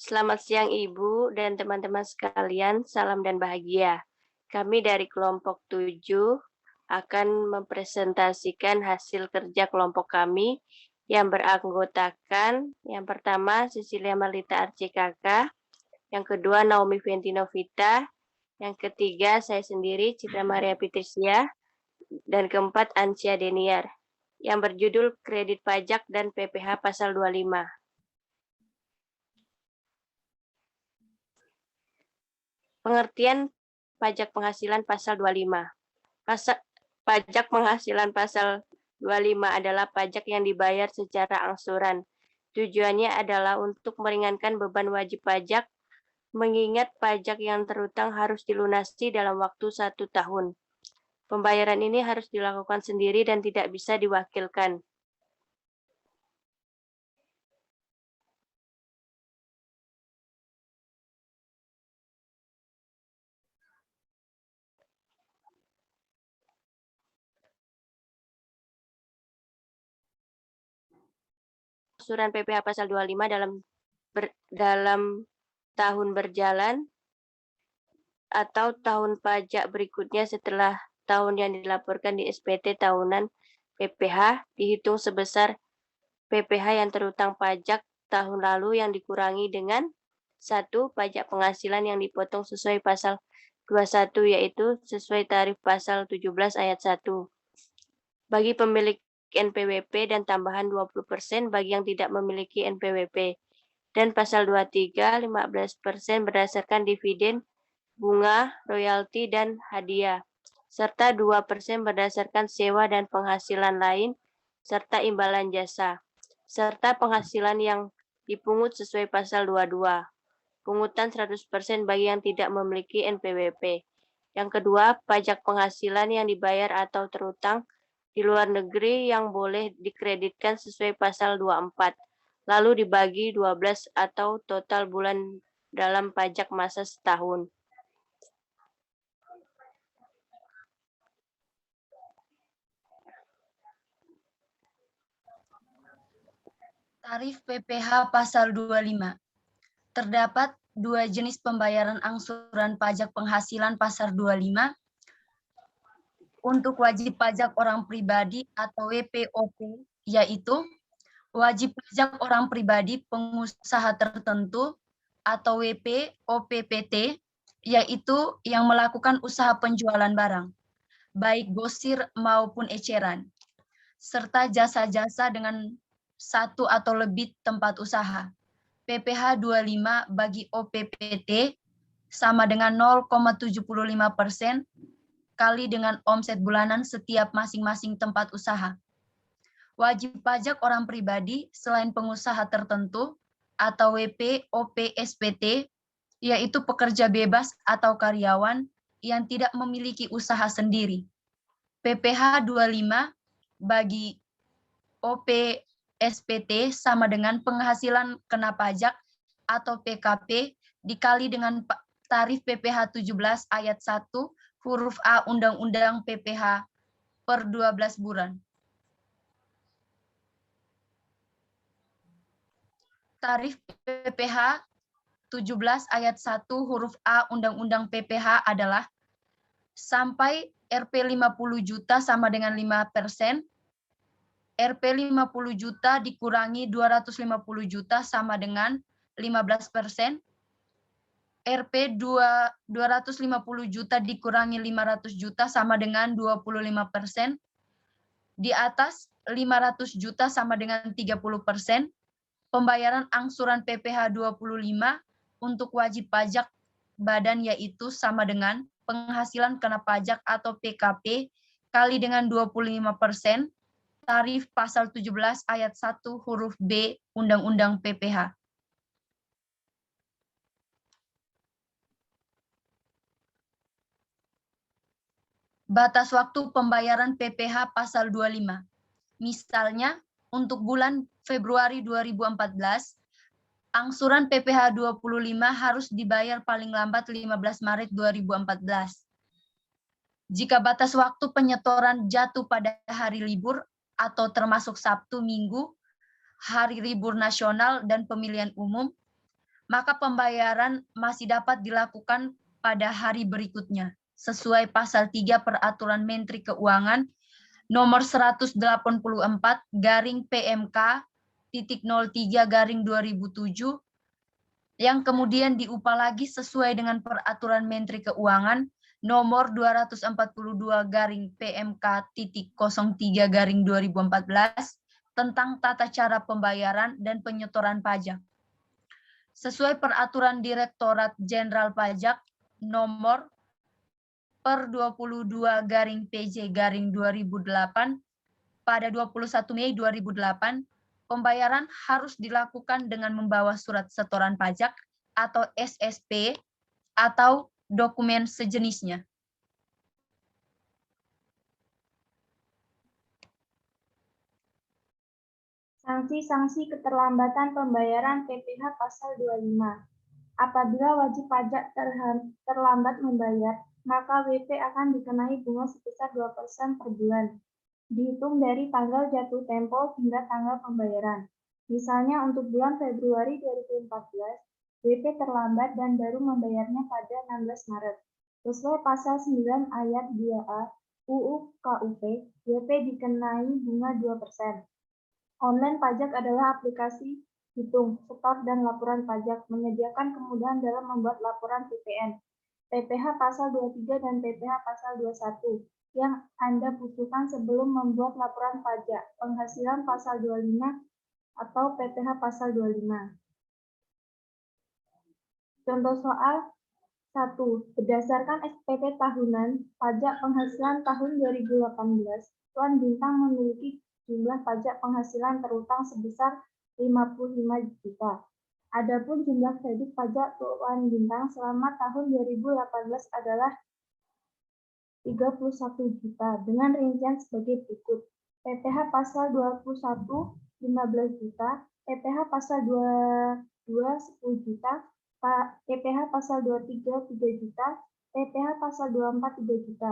Selamat siang Ibu dan teman-teman sekalian, salam dan bahagia. Kami dari kelompok 7 akan mempresentasikan hasil kerja kelompok kami yang beranggotakan yang pertama Cecilia Marlita Arci Kakak, yang kedua Naomi Ventinovita, yang ketiga saya sendiri Citra Maria Patricia, dan keempat Ansia Deniar, yang berjudul Kredit Pajak dan PPh Pasal 25. Pengertian pajak penghasilan pasal 25. Pajak penghasilan pasal 25 adalah pajak yang dibayar secara angsuran. Tujuannya adalah untuk meringankan beban wajib pajak, mengingat pajak yang terutang harus dilunasi dalam waktu 1 tahun. Pembayaran ini harus dilakukan sendiri dan tidak bisa diwakilkan. Angsuran PPh pasal 25 dalam tahun berjalan atau tahun pajak berikutnya setelah tahun yang dilaporkan di SPT tahunan PPh dihitung sebesar PPh yang terutang pajak tahun lalu yang dikurangi dengan 1. Pajak penghasilan yang dipotong sesuai pasal 21 yaitu sesuai tarif pasal 17 ayat 1. Bagi pemilik NPWP dan tambahan 20% bagi yang tidak memiliki NPWP. Dan pasal 23 15% berdasarkan dividen, bunga, royalti, dan hadiah, serta 2% berdasarkan sewa dan penghasilan lain, serta imbalan jasa, serta penghasilan yang dipungut sesuai pasal 22. Pungutan 100% bagi yang tidak memiliki NPWP. Yang kedua, pajak penghasilan yang dibayar atau terutang di luar negeri yang boleh dikreditkan sesuai pasal 24, lalu dibagi 12 atau total bulan dalam pajak masa setahun. Tarif PPh Pasal 25. Terdapat dua jenis pembayaran angsuran pajak penghasilan Pasal 25 untuk wajib pajak orang pribadi atau WPOP, yaitu wajib pajak orang pribadi pengusaha tertentu atau WPOPPT, yaitu yang melakukan usaha penjualan barang, baik grosir maupun eceran, serta jasa-jasa dengan satu atau lebih tempat usaha. PPh 25 bagi OPPT sama dengan 0,75% kali dengan omset bulanan setiap masing-masing tempat usaha. Wajib pajak orang pribadi selain pengusaha tertentu atau WPOPSPT, yaitu pekerja bebas atau karyawan yang tidak memiliki usaha sendiri. PPh 25 bagi OPSPT sama dengan penghasilan kena pajak atau PKP dikali dengan tarif PPh 17 ayat 1 huruf A Undang-Undang PPh per 12 bulan. Tarif PPh 17 ayat 1 huruf A Undang-Undang PPh adalah sampai Rp 50 juta sama dengan 5%, Rp 50 juta dikurangi 250 juta sama dengan 15%, Rp 250 juta dikurangi 500 juta sama dengan 25%, di atas 500 juta sama dengan 30%, pembayaran angsuran PPh 25 untuk wajib pajak badan yaitu sama dengan penghasilan kena pajak atau PKP kali dengan 25%, tarif pasal 17 ayat 1 huruf B Undang-Undang PPh. Batas waktu pembayaran PPh pasal 25. Misalnya, untuk bulan Februari 2014, angsuran PPh 25 harus dibayar paling lambat 15 Maret 2014. Jika batas waktu penyetoran jatuh pada hari libur atau termasuk Sabtu, Minggu, hari libur nasional, dan pemilihan umum, maka pembayaran masih dapat dilakukan pada hari berikutnya sesuai pasal 3 Peraturan Menteri Keuangan nomor 184 garing PMK titik 03 garing 2007 yang kemudian diupah lagi sesuai dengan Peraturan Menteri Keuangan nomor 242 garing PMK titik 03 garing 2014 tentang tata cara pembayaran dan penyetoran pajak. Sesuai Peraturan Direktorat Jenderal Pajak nomor per 22 garing PJ garing 2008 pada 21 Mei 2008, pembayaran harus dilakukan dengan membawa surat setoran pajak atau SSP atau dokumen sejenisnya. Sanksi-sanksi keterlambatan pembayaran PPh pasal 25. Apabila wajib pajak terlambat membayar, maka WP akan dikenai bunga sebesar 2% per bulan, dihitung dari tanggal jatuh tempo hingga tanggal pembayaran. Misalnya untuk bulan Februari 2014, WP terlambat dan baru membayarnya pada 16 Maret. Sesuai pasal 9 ayat 2A UU KUP, WP dikenai bunga 2%. Online pajak adalah aplikasi hitung, setor, dan laporan pajak, menyediakan kemudahan dalam membuat laporan PPN, PPh pasal 23 dan PPh pasal 21, yang Anda butuhkan sebelum membuat laporan pajak, penghasilan pasal 25, atau PPh pasal 25. Contoh soal 1. Berdasarkan SPT tahunan pajak penghasilan tahun 2018, Tuan Bintang memiliki jumlah pajak penghasilan terutang sebesar 55 juta. Adapun jumlah kredit pajak Tuan Bintang selama tahun 2018 adalah 31 juta dengan rincian sebagai berikut. PPh pasal 21 15 juta, PPh pasal 22 10 juta, PPh pasal 23 3 juta, PPh pasal 24 3 juta.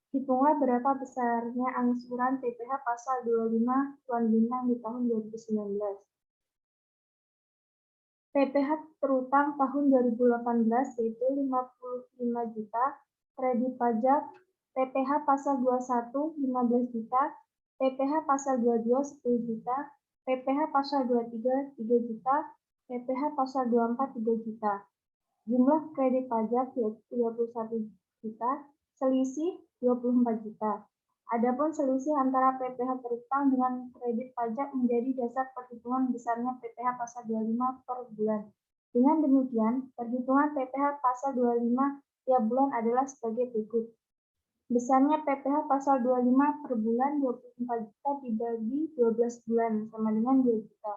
Hitunglah berapa besarnya angsuran PPh pasal 25 Tuan Bintang di tahun 2019. PPh terutang tahun 2018 yaitu 55 juta, kredit pajak PPh pasal 21 15 juta, PPh pasal 22 10 juta, PPh pasal 23 3 juta, PPh pasal 24 3 juta. Jumlah kredit pajak yaitu 31 juta, selisih 24 juta. Adapun selisih antara PPh terutang dengan kredit pajak menjadi dasar perhitungan besarnya PPh pasal 25 per bulan. Dengan demikian, perhitungan PPh pasal 25 tiap bulan adalah sebagai berikut. Besarnya PPh pasal 25 per bulan 24 juta dibagi 12 bulan sama dengan 2 juta.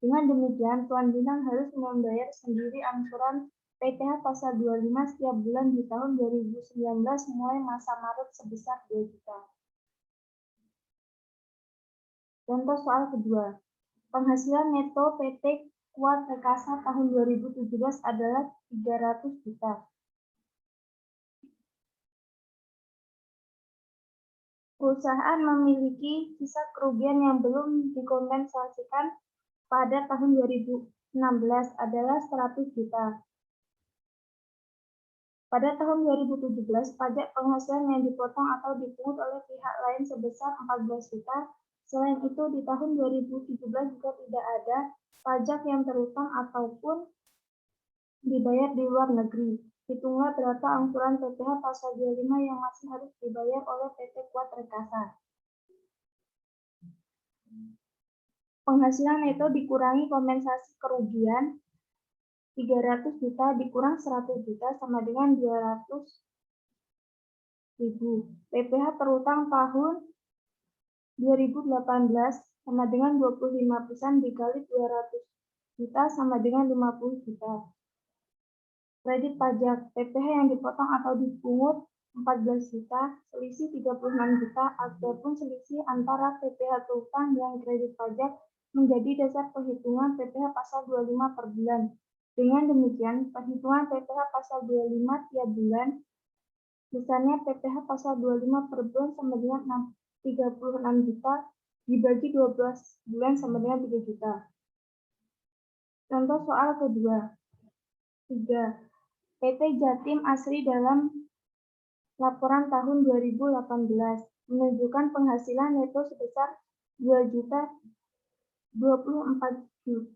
Dengan demikian, Tuan Bintang harus membayar sendiri angsuran PPh pasal 25 setiap bulan di tahun 2019 mulai masa Maret sebesar 2 juta. Contoh soal kedua. Penghasilan neto PT Kuat Rekasa tahun 2017 adalah 300 juta. Perusahaan memiliki sisa kerugian yang belum dikompensasikan pada tahun 2016 adalah 100 juta. Pada tahun 2017, pajak penghasilan yang dipotong atau dipungut oleh pihak lain sebesar 14 juta. Selain itu, di tahun 2017 juga tidak ada pajak yang terutang ataupun dibayar di luar negeri. Hitunglah berapa angsuran PPh pasal 25 yang masih harus dibayar oleh PT Kuat Rekasa. Penghasilan neto dikurangi kompensasi kerugian 300 juta dikurang 100 juta sama dengan 200.000. PPh terutang tahun 2018 sama dengan 25% dikali 200 juta sama dengan 50 juta. Kredit pajak PPh yang dipotong atau dipungut 14 juta, selisih 36 juta, ataupun selisih antara PPh terutang dan kredit pajak menjadi dasar perhitungan PPh pasal 25 per bulan. Dengan demikian, perhitungan PPh pasal 25 tiap bulan, besarnya PPh pasal 25 per bulan sama dengan 36 juta, dibagi 12 bulan sama dengan 3 juta. Contoh soal kedua. 3. PT Jatim Asri dalam laporan tahun 2018 menunjukkan penghasilan neto sebesar 2.024 juta.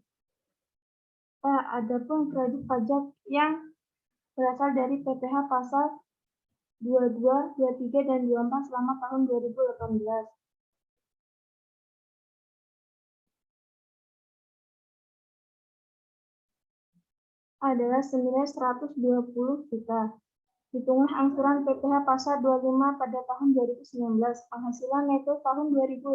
Adapun kredit pajak yang berasal dari PPh pasal 22, 23, dan 24 selama tahun 2018. Adalah senilai 120 juta. Hitunglah angsuran PPh pasal 25 pada tahun 2019. Penghasilan neto tahun 2018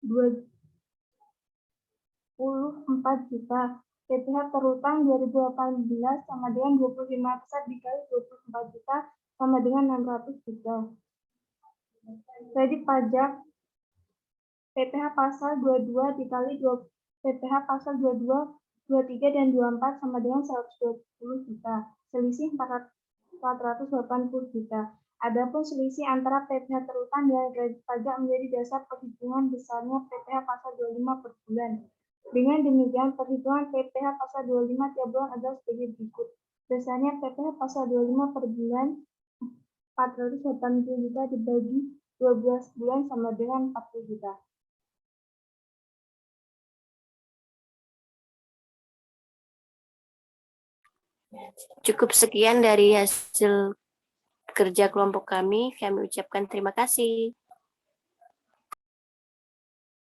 24 juta. PPh terutang 2018 sama dengan 25% dikali 24 juta sama dengan 600 juta. Kredit pajak PPh pasal 22 dikali PPh pasal 22, 23, dan 24 sama dengan 120 juta. Selisih 480 juta. Adapun selisih antara PPh terutang dan kredit pajak menjadi dasar perhitungan besarnya PPh pasal 25 per bulan. Dengan demikian, perhitungan PPh pasal 25 tiap bulan adalah sebagai berikut. Dasarnya PPh pasal 25 per bulan 480 juta dibagi 12 bulan sama dengan 40 juta. Cukup sekian dari hasil kerja kelompok kami. Kami ucapkan terima kasih.